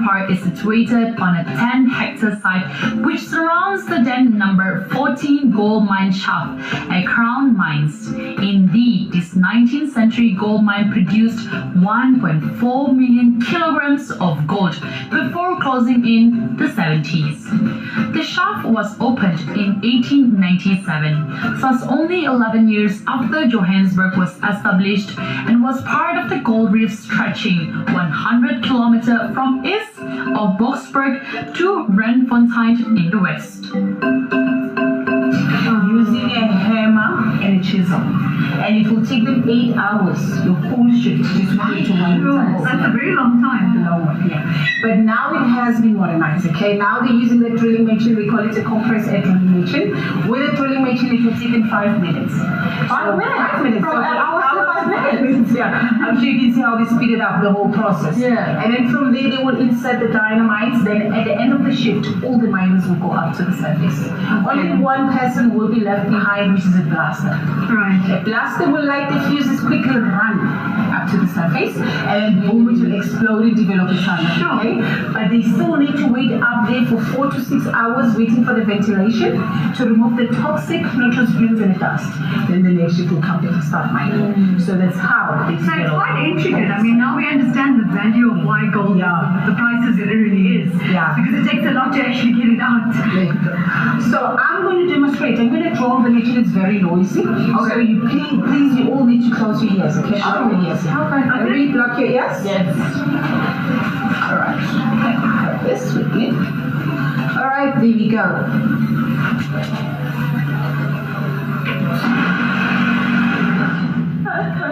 Park is situated on a 10-hectare site which surrounds the then number 14 gold mine shaft at Crown Mines. Indeed, this 19th century gold mine produced 1.4 million kilograms of gold before closing in the 70s. The shaft was opened in 1897, thus only 11 years after Johannesburg was established, and was part of the gold reef stretching 100 kilometers from east of Boksburg to Randfontein in the west. Using a hammer and a chisel, and it will take them 8 hours, your whole shift, just to get to one time. That's a very long time. Yeah. But now it has been modernized, okay? Now they're using the drilling machine, we call it a compressed air drilling machine. With a drilling machine, it will take them 5 minutes. 5 minutes? 5 minutes. From So an hour to 5 minutes? Yeah. I'm sure you can see how they speeded up the whole process. Yeah. And then from there, they will insert the dynamites. Then at the end of the shift, all the miners will go up to the surface. Only one person will be left behind, which is a blaster. Right. A blaster will light the fuses, quickly run up to the surface, and then boom, it will explode and develop a tunnel. Sure. Okay? But they still need to wait up there for 4 to 6 hours waiting for the ventilation to remove the toxic nitrous fumes and the dust. Then the next shift will come to start mining. So that's how they So it's develop. quite intricate. I mean, now we understand the value of why gold Yeah. is the prices it really is. Yeah. Because it takes a lot to actually get it out. There you go. So I'm going to demonstrate. I'm going to draw the machine. It's very noisy. So you please, you all need to close your ears. Okay? Block your ears. Everybody block your ears. Yes. All right. Okay. This with me. All right. There we go.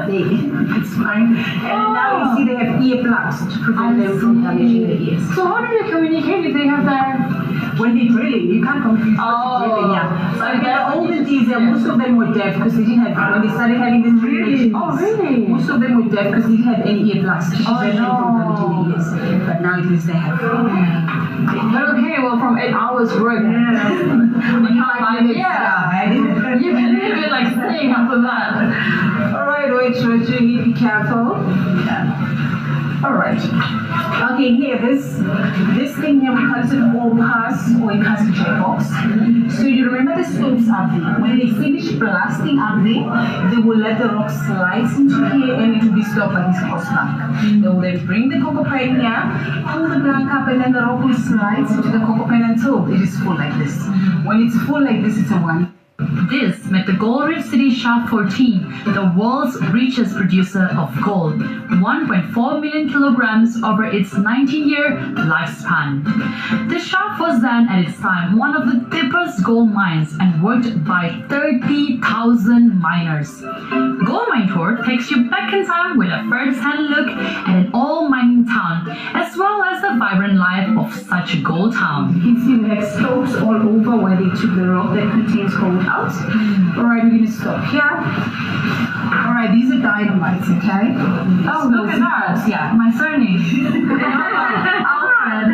It's fine. And now you see they have earplugs to prevent them from damaging the ears. So how do they communicate if they have their... When they're drilling, you can't confuse Oh. drilling, yeah. So in the that's olden just- days, yeah. most of them were deaf because they didn't have, when they started having this Really? Oh, really? most of them were deaf because they didn't have any earplugs to Oh, prevent them from no. damaging the ears. But now at least they have. But okay, well, from 8 hours work, Yeah. we can't find it. Yeah. You can even like sing after that. Alright, wait, you need to be careful. Alright. Okay, here, this thing here, we call it an all pass or a passenger box. So you remember the stopes up there. When they finish blasting up there, they will let the rock slide into here and it will be stopped by this cross plank. They will then bring the cocoa pan here, pull the plank up, and then the rock will slide into the cocoa pan until it is full like this. When it's full like this, it's a one. This made the Gold Reef City Shaft 14 the world's richest producer of gold, 1.4 million kilograms over its 19-year lifespan. The shaft was then at its time one of the deepest gold mines and worked by 30,000 miners. Gold Mine Tour takes you back in time with a first-hand look at an old mining town, as well as the vibrant life of such a gold town. You can see we have stopes all over where they took the rock that contains gold out. Alright, we're going to stop here. Alright, these are dynamites, okay? Oh, look at that! Yeah. My surname. Alfred.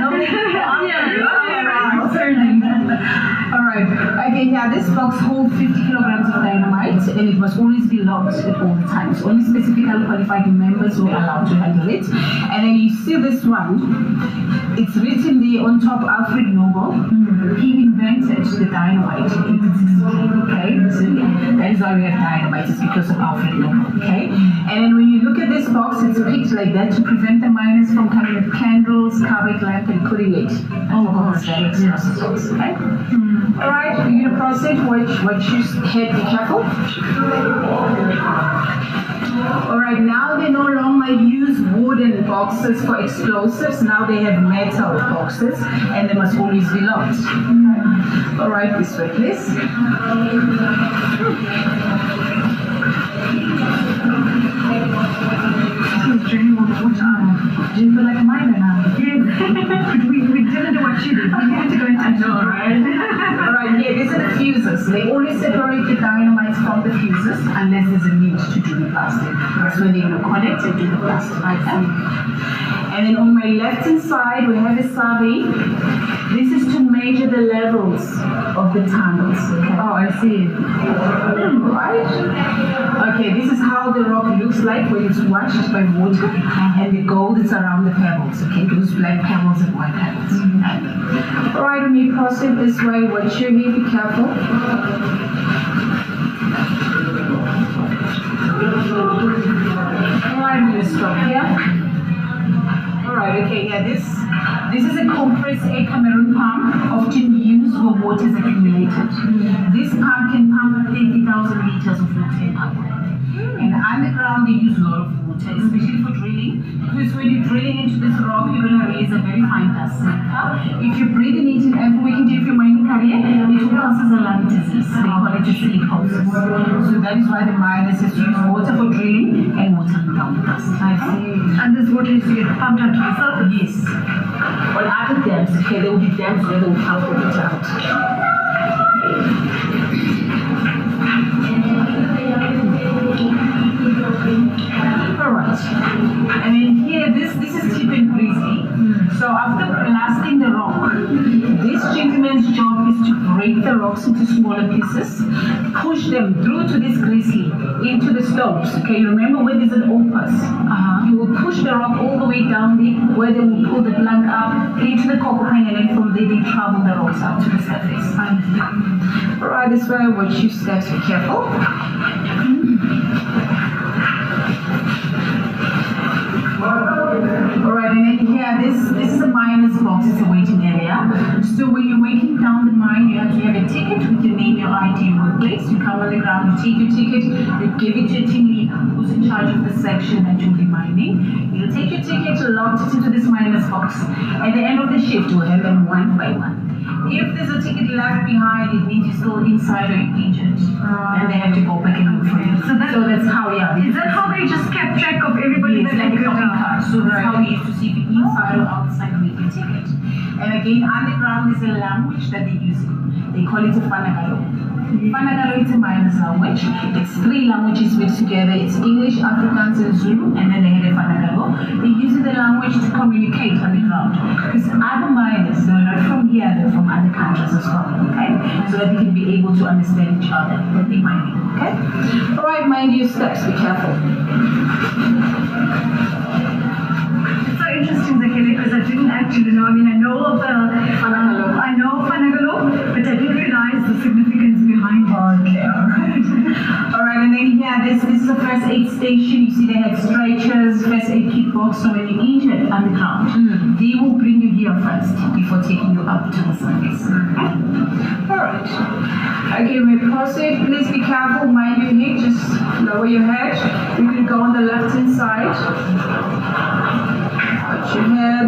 Yeah, surname. Alright, again, yeah, this box holds 50 kilograms of dynamite and it must always be locked at all the times. Only specifically qualified members were allowed to handle it. And then you see this one, it's written there on top, Alfred Nobel. He invented the dynamite in 1860, okay? So yeah, that is why we have dynamite, it's because of Alfred Nobel, okay? And then when you look at this box, it's picked like that to prevent the miners from coming with candles, carpet lamp, and putting it. Oh, gosh. Very explosive, okay? Alright, we're gonna proceed. Watch your head, be careful. Alright, now they no longer use wooden boxes for explosives. Now they have metal boxes and they must always be locked. Alright, this way, please. Do you feel like a miner now? Yes. we didn't do what you did. We needed to go into know, right? Alright, yeah, these are the fuses. They only separate the dynamites from the fuses unless there's a need to do the plastic. That's when they're going to connect and do the plastic. And then on my left hand side, we have a survey. This is to make measure the levels of the tunnels. Okay. Oh, I see. Right? Okay, this is how the rock looks like when it's washed by water, and the gold is around the pebbles. Okay, those black pebbles and white pebbles. Okay. Alright, when you proceed this way, watch your head, be careful. Alright, I'm going to stop here. Alright, okay, yeah, this is a compressed air Cameroon pump, often used where water is accumulated. This pump can pump 30,000 liters of water an hour. And underground they use a lot of water, especially for drilling, because when you're drilling into this rock, you're going to release a very fine dust. If you're breathing it in every weekend of your mining career, it will cause a lung disease. They call it a silicosis. So that is why the miners use water for drilling and water down the dust. I see. And this water is to get pumped out to the surface? Yes. On other dams, okay, there will be dams where they will pump the water out. Alright. And then here, this is cheap and greasy. So after blasting the rock, this gentleman's job is to break the rocks into smaller pieces, push them through to this grizzly into the stones. Okay, you remember where there's an opus? You will push the rock all the way down there, where they will pull the plank up into the copper pane, and then from there they travel the rocks up to the surface. Alright, this way, watch your steps, be careful. Alright, and then here, this is a miner's box, it's a waiting area. So when you're waiting down the mine, you have to have a ticket with your name, your ID, your workplace. You come on the ground, you take your ticket, you give it to your team leader who's in charge of the section that you'll be mining. You'll take your ticket, lock it into this miner's box. At the end of the shift, you'll have them one by one. If there's a ticket left behind, it means you're still inside or injured. And they have to go back and look for you. So that's how, yeah. Is that how they just kept track of everybody Yes, that like they a could shopping cart. So that's how we used to see if you're inside or outside with your ticket. And again, underground is a language that they use. They call it a Fanagalo. Fanagalo is a miner's language. It's 3 languages mixed together. It's English, Afrikaans, and Zulu, and then they have a Fanagalo. They use the language to communicate underground. Because other miners, they're not from here, they're from other countries as well, okay? So that they can be able to understand each other when they're mining, okay? Alright, mind your steps, be careful. It's so interesting, Zakele, because I didn't actually know. I mean, I know of Fanagalo, but I didn't realize the significance behind it. Okay, alright. Alright, and then here, this is a first aid station. You see they had stretchers, first aid kit box. So when you're injured underground, they will bring you here first before taking you up to the surface. Alright. Okay, we proceed. Please be careful, mind your head, just lower your head. We will go on the left hand side. Watch your head.